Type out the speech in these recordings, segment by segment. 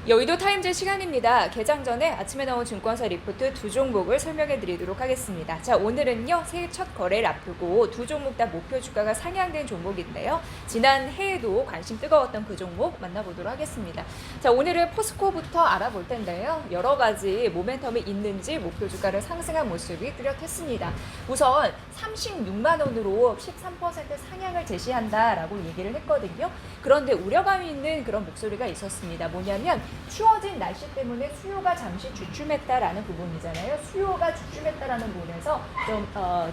여의도 타임즈 시간입니다. 개장 전에 아침에 나온 증권사 리포트 두 종목을 설명해 드리도록 하겠습니다. 자, 오늘은요, 새해 첫 거래를 앞두고 두 종목 다 목표 주가가 상향된 종목인데요. 지난 해에도 관심 뜨거웠던 그 종목 만나보도록 하겠습니다. 자, 오늘은 포스코부터 알아볼 텐데요. 여러 가지 모멘텀이 있는지 목표 주가를 상승한 모습이 뚜렷했습니다. 우선 36만 원으로 13% 상향을 제시한다라고 얘기를 했거든요. 그런데 우려감이 있는 그런 목소리가 있었습니다. 뭐냐면 추워진 날씨 때문에 수요가 잠시 주춤했다라는 부분이잖아요. 수요가 주춤했다라는 부분에서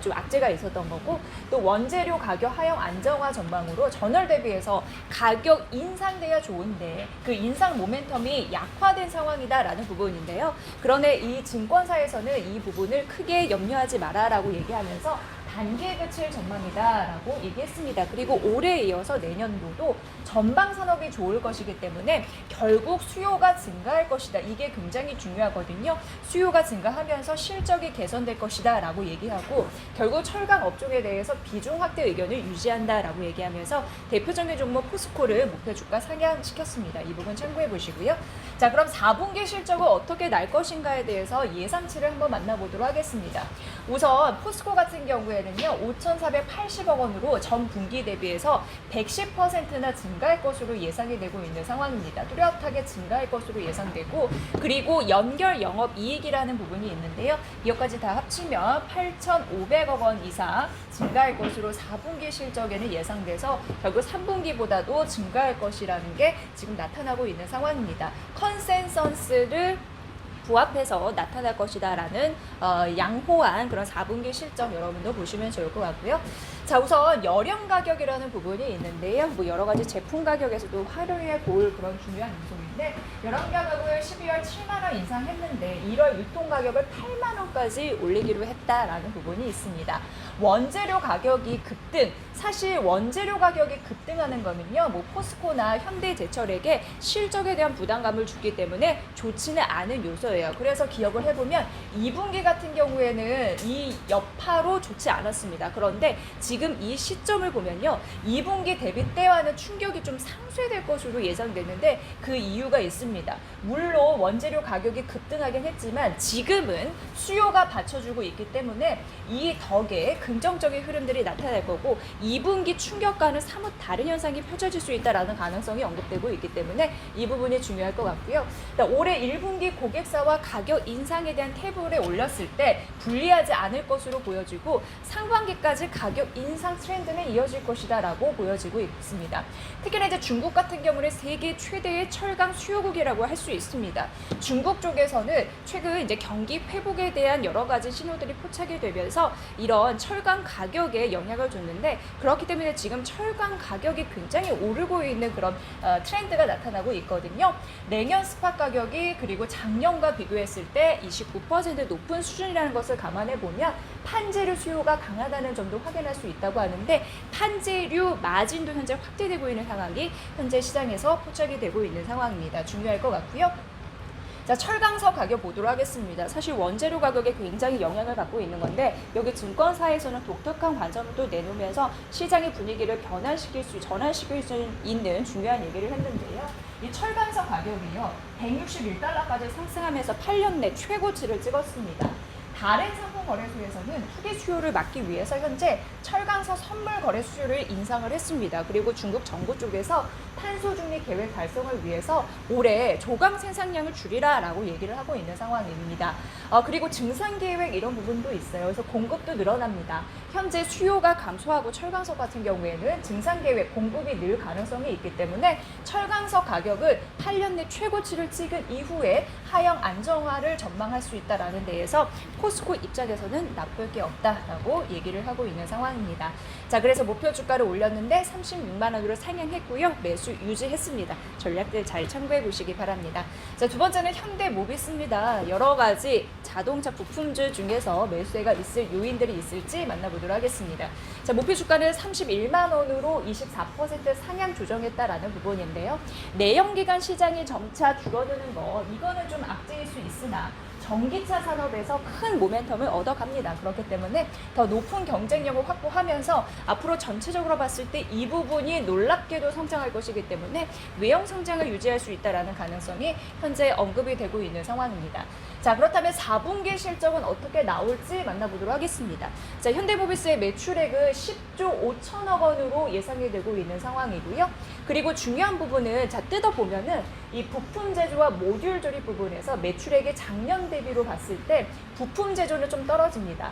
좀 악재가 있었던 거고, 또 원재료 가격 하향 안정화 전망으로 전월 대비해서 가격 인상돼야 좋은데 그 인상 모멘텀이 약화된 상황이다라는 부분인데요. 그러나 이 증권사에서는 이 부분을 크게 염려하지 마라라고 얘기하면서 단기에 그칠 전망이다라고 얘기했습니다. 그리고 올해에 이어서 내년도도 전방 산업이 좋을 것이기 때문에 결국 수요가 증가할 것이다. 이게 굉장히 중요하거든요. 수요가 증가하면서 실적이 개선될 것이다 라고 얘기하고, 결국 철강 업종에 대해서 비중 확대 의견을 유지한다라고 얘기하면서 대표적인 종목 포스코를 목표 주가 상향시켰습니다. 이 부분 참고해 보시고요. 자, 그럼 4분기 실적은 어떻게 날 것인가에 대해서 예상치를 한번 만나보도록 하겠습니다. 우선 포스코 같은 경우에는요, 5,480억 원으로 전 분기 대비해서 110%나 증가할 것으로 예상이 되고 있는 상황입니다. 뚜렷하게 증가할 것으로 예상되고, 그리고 연결 영업 이익이라는 부분이 있는데요. 이것까지 다 합치면 8,500억 원 이상 증가할 것으로 4분기 실적에는 예상돼서 결국 3분기보다도 증가할 것이라는 게 지금 나타나고 있는 상황입니다. 컨센서스를 부합해서 나타날 것이다라는 양호한 그런 4분기 실적 여러분도 보시면 좋을 것 같고요. 자, 우선 열형 가격이라는 부분이 있는데요. 뭐 여러 가지 제품 가격에서도 활용해 볼 그런 중요한 요소인데, 열형 가격을 12월 7만 원 인상했는데 1월 유통 가격을 8만 원까지 올리기로 했다라는 부분이 있습니다. 원재료 가격이 급등, 사실 원재료 가격이 급등하는 거는요, 뭐 포스코나 현대제철에게 실적에 대한 부담감을 주기 때문에 좋지는 않은 요소예요. 그래서 기억을 해보면 2분기 같은 경우에는 이 여파로 좋지 않았습니다. 그런데 지금 이 시점을 보면요, 2분기 대비 때와는 충격이 좀 상쇄될 것으로 예상되는데 그 이유가 있습니다. 물론 원재료 가격이 급등하긴 했지만 지금은 수요가 받쳐주고 있기 때문에 이 덕에 긍정적인 흐름들이 나타날 거고, 2분기 충격과는 사뭇 다른 현상이 펼쳐질 수 있다는 가능성이 언급되고 있기 때문에 이 부분이 중요할 것 같고요. 올해 1분기 고객사와 가격 인상에 대한 탭을 올렸을 때 불리하지 않을 것으로 보여지고, 상반기까지 가격 인상 트렌드는 이어질 것이다라고 보여지고 있습니다. 특히나 이제 중국 같은 경우는 세계 최대의 철강 수요국이라고 할 수 있습니다. 중국 쪽에서는 최근 이제 경기 회복에 대한 여러 가지 신호들이 포착이 되면서 이런 철강 가격에 영향을 줬는데, 그렇기 때문에 지금 철강 가격이 굉장히 오르고 있는 그런 트렌드가 나타나고 있거든요. 내년 스팟 가격이 그리고 작년과 비교했을 때 29% 높은 수준이라는 것을 감안해 보면 판재료 수요가 강하다는 점도 확인할 수 있다고 하는데, 판재료 마진도 현재 확대되고 있는 상황이 현재 시장에서 포착이 되고 있는 상황입니다. 중요할 것 같고요. 자, 철강석 가격 보도록 하겠습니다. 사실 원재료 가격에 굉장히 영향을 받고 있는 건데, 여기 증권사에서는 독특한 관점을 또 내놓으면서 시장의 분위기를 전환시킬 수 있는 중요한 얘기를 했는데요. 이 철강석 가격이요, 161달러까지 상승하면서 8년 내 최고치를 찍었습니다. 다른 상품 거래소에서는 투기 수요를 막기 위해서 현재 철강석 선물 거래 수요를 인상을 했습니다. 그리고 중국 정부 쪽에서 탄소 중립 계획 달성을 위해서 올해 조강 생산량을 줄이라라고 얘기를 하고 있는 상황입니다. 그리고 증산 계획 이런 부분도 있어요. 그래서 공급도 늘어납니다. 현재 수요가 감소하고 철강석 같은 경우에는 증산 계획 공급이 늘 가능성이 있기 때문에 철강석 가격을 8년 내 최고치를 찍은 이후에 하향 안정화를 전망할 수 있다라는 데에서 포스코 입장에서는 나쁠 게 없다라고 얘기를 하고 있는 상황입니다. 자, 그래서 목표 주가를 올렸는데 36만 원으로 상향했고요. 매수 유지했습니다. 전략들 잘 참고해 보시기 바랍니다. 자, 두 번째는 현대모비스입니다. 여러 가지 자동차 부품주 중에서 매수세가 있을 요인들이 있을지 만나보도록 하겠습니다. 자, 목표 주가는 31만 원으로 24% 상향 조정했다라는 부분인데요. 내연기관 시장이 점차 줄어드는 거, 이거는 좀 악재일 수 있으나 전기차 산업에서 큰 모멘텀을 얻어갑니다. 그렇기 때문에 더 높은 경쟁력을 확보하면서 앞으로 전체적으로 봤을 때 이 부분이 놀랍게도 성장할 것이기 때문에 외형 성장을 유지할 수 있다는 가능성이 현재 언급이 되고 있는 상황입니다. 자, 그렇다면 4분기 실적은 어떻게 나올지 만나보도록 하겠습니다. 자, 현대모비스의 매출액은 10조 5천억 원으로 예상이 되고 있는 상황이고요. 그리고 중요한 부분은 자, 뜯어보면은 이 부품 제조와 모듈 조립 부분에서 매출액이 작년 대비로 봤을 때 부품 제조는 좀 떨어집니다.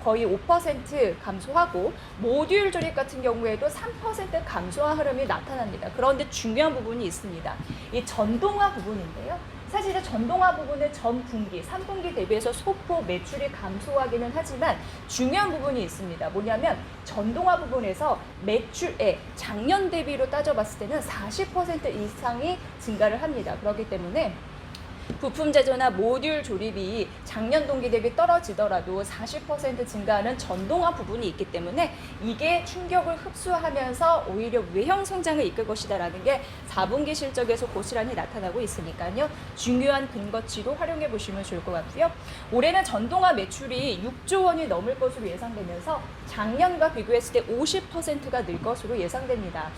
거의 5% 감소하고 모듈 조립 같은 경우에도 3% 감소한 흐름이 나타납니다. 그런데 중요한 부분이 있습니다. 이 전동화 부분인데요. 사실 전동화 부분은 전 분기, 3분기 대비해서 소폭 매출이 감소하기는 하지만 중요한 부분이 있습니다. 뭐냐면 전동화 부분에서 매출액 작년 대비로 따져봤을 때는 40% 이상이 증가를 합니다. 그렇기 때문에 부품 제조나 모듈 조립이 작년 동기 대비 떨어지더라도 40% 증가하는 전동화 부분이 있기 때문에 이게 충격을 흡수하면서 오히려 외형 성장을 이끌 것이다라는 게 4분기 실적에서 고스란히 나타나고 있으니까요. 중요한 근거치로 활용해 보시면 좋을 것 같고요. 올해는 전동화 매출이 6조 원이 넘을 것으로 예상되면서 작년과 비교했을 때 50%가 늘 것으로 예상됩니다.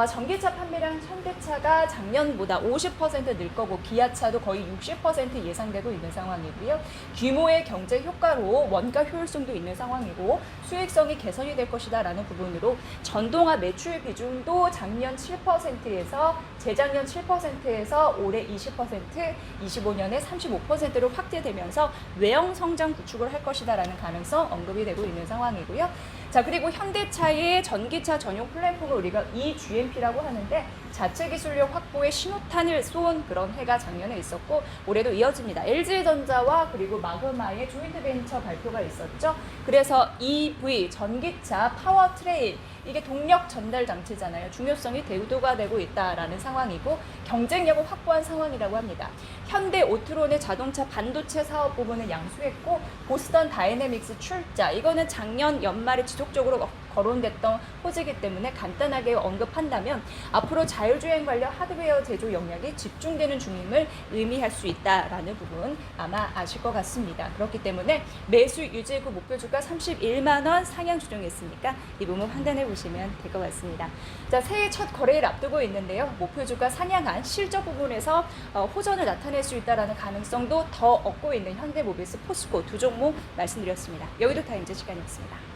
전기차 판매량 현대차가 작년보다 50% 늘 거고 기아차도 거의 60% 예상되고 있는 상황이고요. 규모의 경제 효과로 원가 효율성도 있는 상황이고 수익성이 개선이 될 것이다라는 부분으로 전동화 매출 비중도 작년 7%에서 재작년 7%에서 올해 20%, 25년에 35%로 확대되면서 외형 성장 구축을 할 것이다라는 가능성 언급이 되고 있는 상황이고요. 자, 그리고 현대차의 전기차 전용 플랫폼을 우리가 eGMP라고 하는데 자체 기술력 확보에 신호탄을 쏜 그런 해가 작년에 있었고 올해도 이어집니다. LG전자와 그리고 마그마의 조인트 벤처 발표가 있었죠. 그래서 EV 전기차 파워트레인 이게 동력 전달 장치잖아요. 중요성이 대두가 되고 있다라는 상황이고 경쟁력을 확보한 상황이라고 합니다. 현대 오트론의 자동차 반도체 사업 부분을 양수했고 보스턴 다이내믹스 출자 이거는 작년 연말에 지속적으로 거론됐던 호재이기 때문에 간단하게 언급한다면 앞으로 자율주행 관련 하드웨어 제조 역량이 집중되는 중임을 의미할 수 있다라는 부분 아마 아실 것 같습니다. 그렇기 때문에 매수 유지구 목표 주가 31만 원 상향 조정했으니까 이 부분 판단해 보시면 될 것 같습니다. 자, 새해 첫 거래를 앞두고 있는데요. 목표 주가 상향한 실적 부분에서 호전을 나타낼 수 있다라는 가능성도 더 얻고 있는 현대모비스, 포스코 두 종목 말씀드렸습니다. 여의도 타임즈 시간이었습니다.